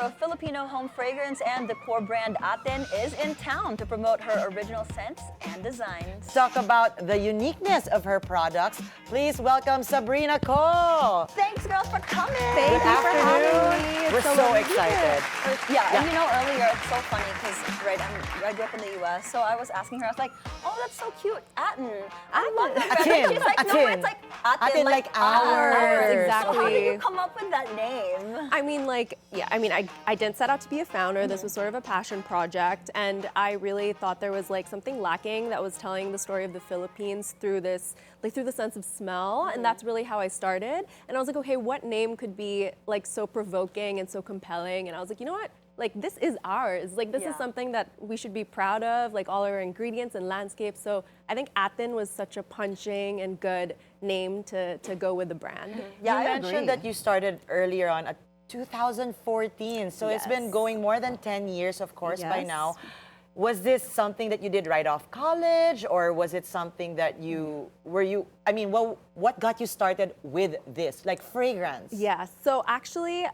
of Filipino home fragrance and decor brand ATIN is in town to promote her original scents and designs. Talk about the uniqueness of her products. Please welcome Sabrina Co. Thanks, girls, for coming. Good afternoon. We're so excited. Yeah, and you know, earlier it's so funny because I grew up in the U.S., so I was asking her, I was like, "Oh, that's so cute, ATIN. I love that brand." And she's like, "No, it's like ATIN, like ours." Exactly. So how did you come up with that name? I mean, I didn't set out to be a founder. This was sort of a passion project, and I really thought there was like something lacking that was telling the story of the Philippines through this, through the sense of smell, and that's really how I started. And I was like, okay, what name could be like so provoking and so compelling? And I was like, you know what? Like, this is ours. Like, this is something that we should be proud of, like all our ingredients and landscapes. So I think ATIN was such a punching and good name to go with the brand. Yeah, you mentioned that you started earlier on at 2014. So it's been going more than 10 years, of course, by now. Was this something that you did right off college, or was it something that what got you started with this, like fragrance? Yeah, so actually,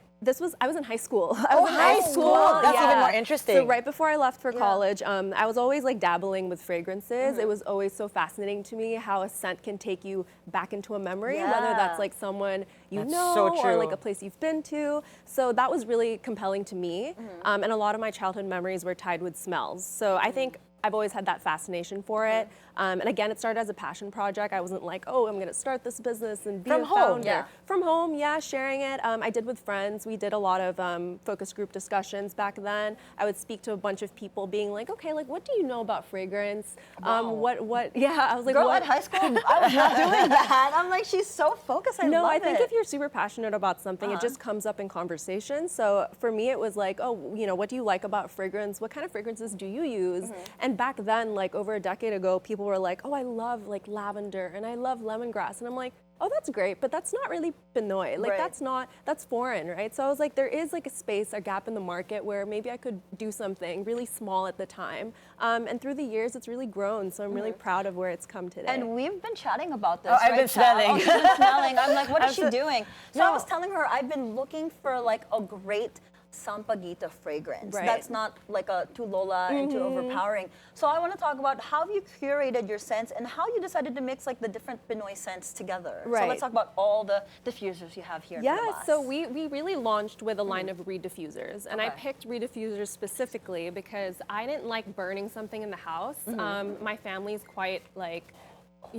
I was in high school. High school. That's even more interesting. So right before I left for college, I was always like dabbling with fragrances. It was always so fascinating to me how a scent can take you back into a memory, whether that's like someone you know or like a place you've been to. So that was really compelling to me. And a lot of my childhood memories were tied with smells. So I think I've always had that fascination for it. And again, it started as a passion project. I wasn't like, oh, I'm going to start this business and be a founder. From home, sharing it. I did with friends. We did a lot of focus group discussions back then. I would speak to a bunch of people being like, okay, like, what do you know about fragrance? I was like, Girl, at high school, I was not doing that. I'm like, she's so focused. I think if you're super passionate about something, it just comes up in conversation. So for me, it was like, oh, you know, what do you like about fragrance? What kind of fragrances do you use? And back then, like over a decade ago, people were like, oh, I love like lavender and I love lemongrass. And I'm like, oh, that's great, but that's not really Pinoy. Like that's foreign, right? So I was like, there is like a space, a gap in the market where maybe I could do something really small at the time. And through the years, it's really grown. So I'm really proud of where it's come today. And we've been chatting about this. I've been smelling. Oh, she's been smelling. I'm like, what is she doing? So I was telling her, I've been looking for like a great Sampaguita fragrance. That's not like a too Lola and too overpowering. So I want to talk about how you curated your scents and how you decided to mix like the different Pinoy scents together. So let's talk about all the diffusers you have here. So we really launched with a line of reed diffusers, and I picked reed diffusers specifically because I didn't like burning something in the house. My family's quite like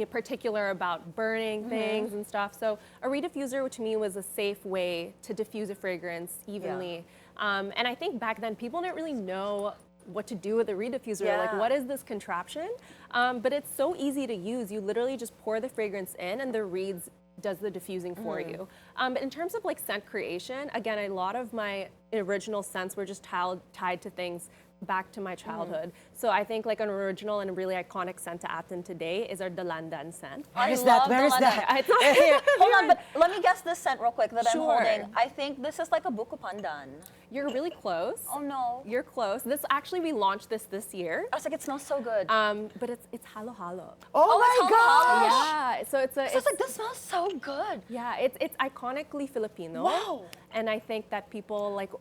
particular about burning things and stuff. So a reed diffuser to me was a safe way to diffuse a fragrance evenly. And I think back then people didn't really know what to do with a reed diffuser. Like, what is this contraption? But it's so easy to use. You literally just pour the fragrance in and the reeds does the diffusing for you. But in terms of like scent creation, again, a lot of my original scents were just tied to things back to my childhood. So I think like an original and a really iconic scent to ATIN today is our Dalandan scent. Where is that? Hold on, but let me guess this scent real quick that I'm holding. I think this is like a buko pandan. You're really close. Oh no. You're close. This actually, we launched this year. I was like, it smells so good. But it's halo halo. Oh my gosh. Yeah. So it's like, this smells so good. Yeah, it's iconically Filipino. Wow. And I think that people like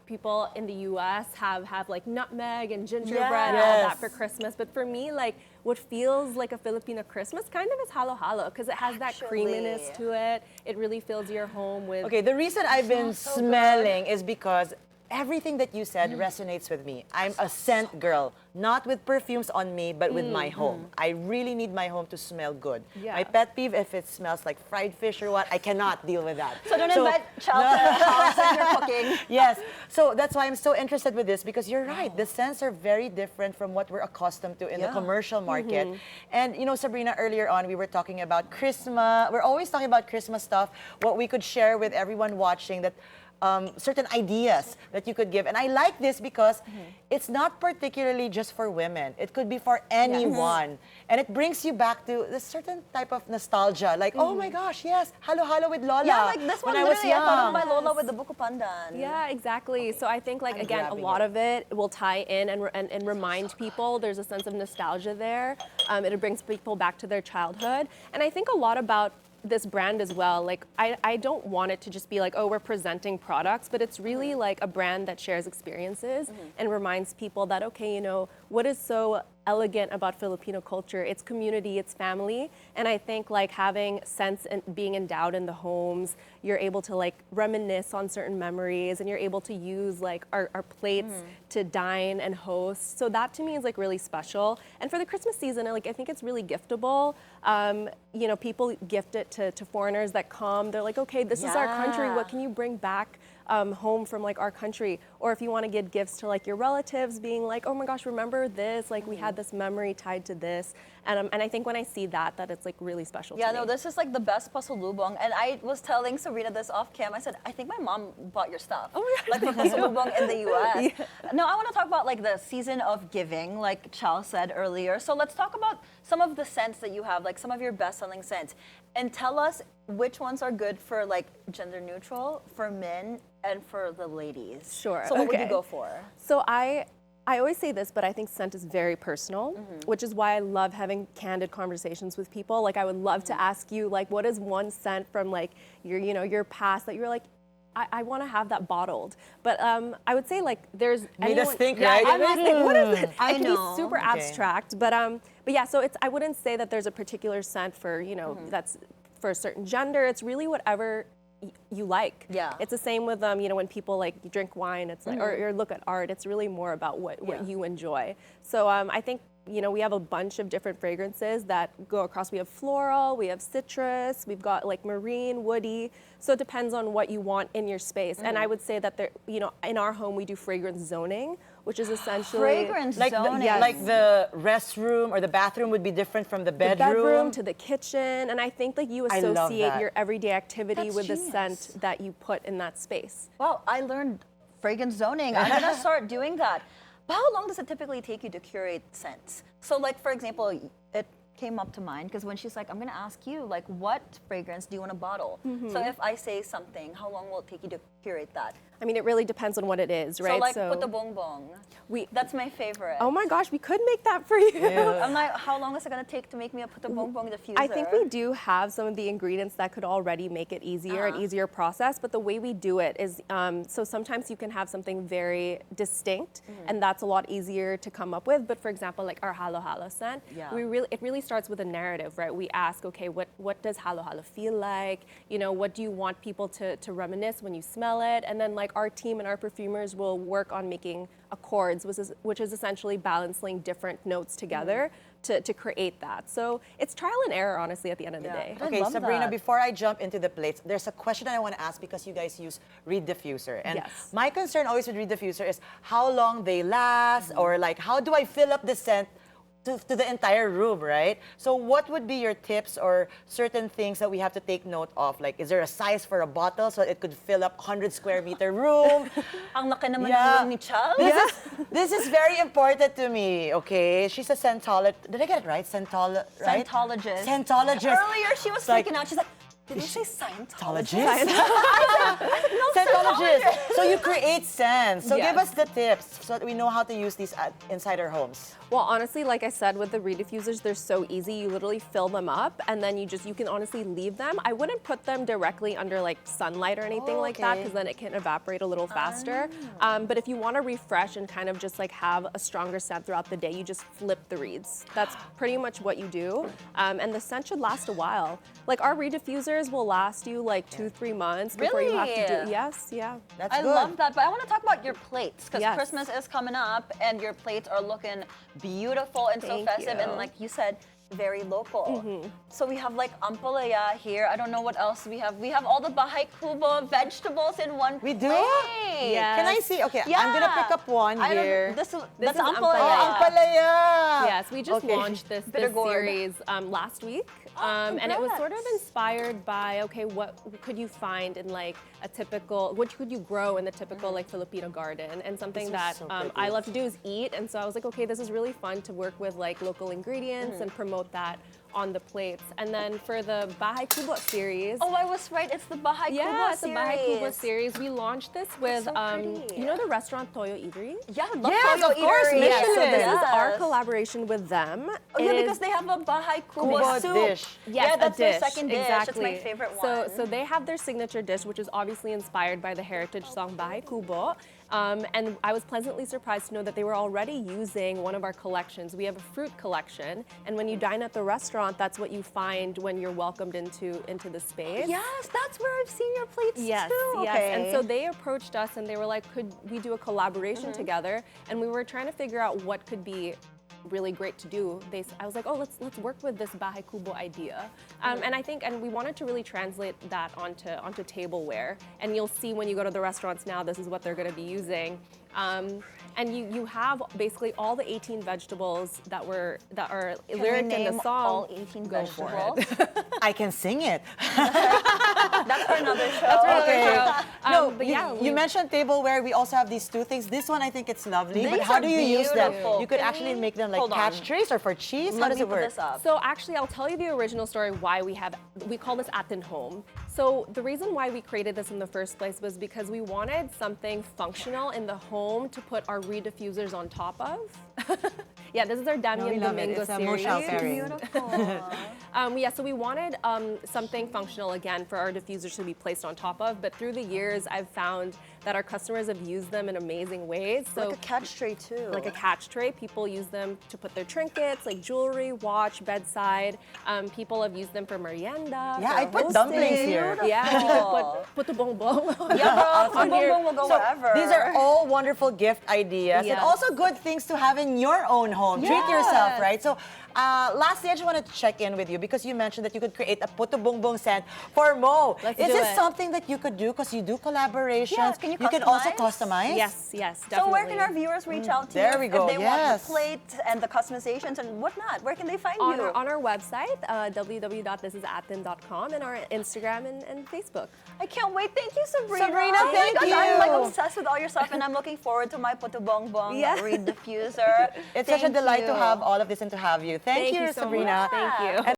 people in the US have like nutmeg and gingerbread and all that for Christmas. But for me, like what feels like a Filipino Christmas kind of is halo halo because it has that creaminess to it. It really fills your home with. Okay, the reason I've been smelling is because everything that you said resonates with me. I'm a scent girl, not with perfumes on me, but with my home. I really need my home to smell good. My pet peeve, if it smells like fried fish or what, I cannot deal with that. So don't invite child to the house if you're cooking. Yes, so that's why I'm so interested with this because you're right, the scents are very different from what we're accustomed to in the commercial market. And you know, Sabrina, earlier on, we were talking about Christmas. We're always talking about Christmas stuff, what we could share with everyone watching that certain ideas that you could give. And I like this because it's not particularly just for women. It could be for anyone. And it brings you back to a certain type of nostalgia. Like, oh my gosh, yes, halo halo with Lola. Yeah, like this one when I was literally I thought of my Lola with the buko pandan. Yeah, exactly. So I think like, again, a lot of it will tie in and remind people. There's a sense of nostalgia there. It brings people back to their childhood. And I think a lot about this brand as well, like I don't want it to just be like, oh, we're presenting products, but it's really like a brand that shares experiences and reminds people that, okay, you know, what is so elegant about Filipino culture? It's community, it's family. And I think like having scents and being endowed in the homes, you're able to like reminisce on certain memories, and you're able to use like our plates to dine and host. So that to me is like really special. And for the Christmas season, like I think it's really giftable. You know, people gift it to foreigners that come. They're like, okay, this is our country. What can you bring back home from like our country? Or if you want to give gifts to like your relatives, being like, oh my gosh, remember this? Like we had this memory tied to this. And I think when I see that it's like really special to me. Yeah, no, this is like the best pasalubong. And I was telling Sabrina this off cam. I said, I think my mom bought your stuff. Oh my like for pasalubong in the US. No, I want to talk about like the season of giving, like Chal said earlier. So let's talk about some of the scents that you have, like some of your best-selling scents. And tell us which ones are good for like gender neutral, for men, and for the ladies. Sure. So what would you go for? So I always say this, but I think scent is very personal, which is why I love having candid conversations with people. Like I would love to ask you, like, what is one scent from like your, you know, your past that you're like, I want to have that bottled. But I would say like there's Made us think, yeah, right? I'm not thinking, what is it? I It can know. be super abstract, but yeah. So it's I wouldn't say that there's a particular scent for, you know, that's for a certain gender. It's really whatever you like. Yeah. It's the same with you know, when people like drink wine, it's like or look at art, it's really more about what you enjoy. So I think, you know, we have a bunch of different fragrances that go across. We have floral, we have citrus, we've got like marine, woody. So it depends on what you want in your space. And I would say that there, you know, in our home we do fragrance zoning, which is essentially Fragrance Like zoning. like the restroom or the bathroom would be different from the the bedroom. bedroom to the kitchen. And I think like you I love associate that. your everyday activity That's with the genius. scent that you put in that space. Wow, I learned fragrance zoning. I'm gonna start doing that. But how long does it typically take you to curate scents? So like, for example, it came up to mind because when she's like, I'm gonna ask you, like, what fragrance do you want to bottle? So if I say something, how long will it take you to curate that? I mean, it really depends on what it is, right? So like, put the bongbong. That's my favorite. Oh my gosh, we could make that for you. I'm like, how long is it gonna take to make me a put the bongbong diffuser? I think we do have some of the ingredients that could already make it easier, an easier process, but the way we do it is, so sometimes you can have something very distinct, and that's a lot easier to come up with. But for example, like our halo halo scent, it really starts with a narrative, right? We ask, okay, what does halo halo feel like? You know, what do you want people to reminisce when you smell it? And then like our team and our perfumers will work on making accords, which is essentially balancing different notes together to create that. So it's trial and error, honestly, at the end of the day. Okay, love Sabrina, that. before I jump into the plates, there's a question I want to ask because you guys use reed diffuser. And Yes. my concern always with reed diffuser is how long they last, or like how do I fill up the scent to the entire room, right? So what would be your tips or certain things that we have to take note of? Like, is there a size for a bottle so it could fill up 100 square meter room? Ang laki naman ng room ni Chal. This is very important to me, okay? She's a scentologist. Did I get it right? Right? Scentologist. Scentologist. Earlier, she was Like- freaking out. She's like, did you say Scientologist? Scentologist. So you create scents. So Yes. give us the tips so that we know how to use these inside our homes. Well, honestly, like I said, with the re-diffusers, they're so easy. You literally fill them up, and then you can honestly leave them. I wouldn't put them directly under like sunlight or anything like that, okay. because then it can evaporate a little faster. But if you want to refresh and kind of just like have a stronger scent throughout the day, you just flip the reeds. That's pretty much what you do. And the scent should last a while. Like our re-diffusers will last you like 2-3 months before you have to Really? do. Yes, yeah. That's I good. love that, but I want to talk about your plates because Yes. Christmas is coming up and your plates are looking beautiful and so Thank festive, and you. like you said, very local. So we have like ampalaya here. I don't know what else we have. We have all the bahay kubo vegetables in one We do? plate. Yeah. Can I see? Okay, I'm gonna pick up one I don't- here. That's is ampalaya. ampalaya. Ampalaya! Yes, we just Okay. launched this Bitter gourd. series last week, and it was sort of congrats. inspired by, okay, what could you find in like a typical, what could you grow in the typical like Filipino garden, and something This that is so I pretty. love to do is eat, and so I was like, okay, this is really fun to work with like local ingredients and promote that on the plates. And then for the Bahay Kubo series. Oh, I was right. It's the Bahay Kubo Yeah, it's the series. Bahay Kubo series. We launched this with, so pretty. you know the restaurant Toyo Eatery? Yeah, the Yes, Toyo of course, Eatery. Yeah, so Michelin. this is our Yes. collaboration with them. Oh, yeah, It because is- they have a Bahay Kubo Kubo soup. dish. Yes, yeah, that's a dish. their second dish. Exactly. It's my favorite one. So they have their signature dish, which is obviously inspired by the heritage song Bahay Kubo. And I was pleasantly surprised to know that they were already using one of our collections. We have a fruit collection, and when you dine at the restaurant, that's what you find when you're welcomed into the space. Yes, that's where I've seen your plates Yes, too. yes. Okay. And so they approached us and they were like, could we do a collaboration together? And we were trying to figure out what could be really great to do. I was like, oh, let's work with this Bahay Kubo idea. And I think, and we wanted to really translate that onto tableware. And you'll see when you go to the restaurants now, this is what they're going to be using. And you have basically all the 18 vegetables that are Can lyric we in the name song. all 18 Go for vegetables? I can sing it. That's for another show. No, but yeah, you mentioned tableware. We also have these two things. This one, I think it's lovely. But These how are do you use them? beautiful. You could Can actually we- make them like hold on. catch trays or for cheese. How Let does me it put work? this up. So actually, I'll tell you the original story why we call this ATIN home. So the reason why we created this in the first place was because we wanted something functional in the home to put our reed diffusers on top of. Yeah, this is our we Damian love it. Domingo It's a series. Moshao pairing. Beautiful. Yeah, so we wanted something functional again for our diffusers to be placed on top of, but through the years, I've found that our customers have used them in amazing ways. So Like a catch tray too. like a catch tray. People use them to put their trinkets, like jewelry, watch, bedside. People have used them for merienda. Yeah, for I put hosting. dumplings here. Yeah, put the bonbon. Yeah, bro, on here. bonbon will go wherever. These are all wonderful gift ideas and Yes. also good things to have in your own home. Treat yourself, Yes. right? So, lastly, I just wanted to check in with you because you mentioned that you could create a puto bongbong set for Mo. Let's Is do this it. something that you could do because you do collaborations? Yeah, can you can also customize? customize? Yes, definitely. So where can our viewers reach out to there you we if go, they want yes. the plate and the customizations and whatnot? Where can they find on you? our website, www.thisisatin.com, and our Instagram and Facebook. I can't wait. Thank you, Sabrina. Sabrina, Oh my thank gosh, I'm like you. obsessed with all your stuff, and I'm looking forward to my puto bongbong Yeah. reed diffuser. It's such a Thank delight to you. have all of this and to have you. Thank you, so Sabrina. much. Thank you.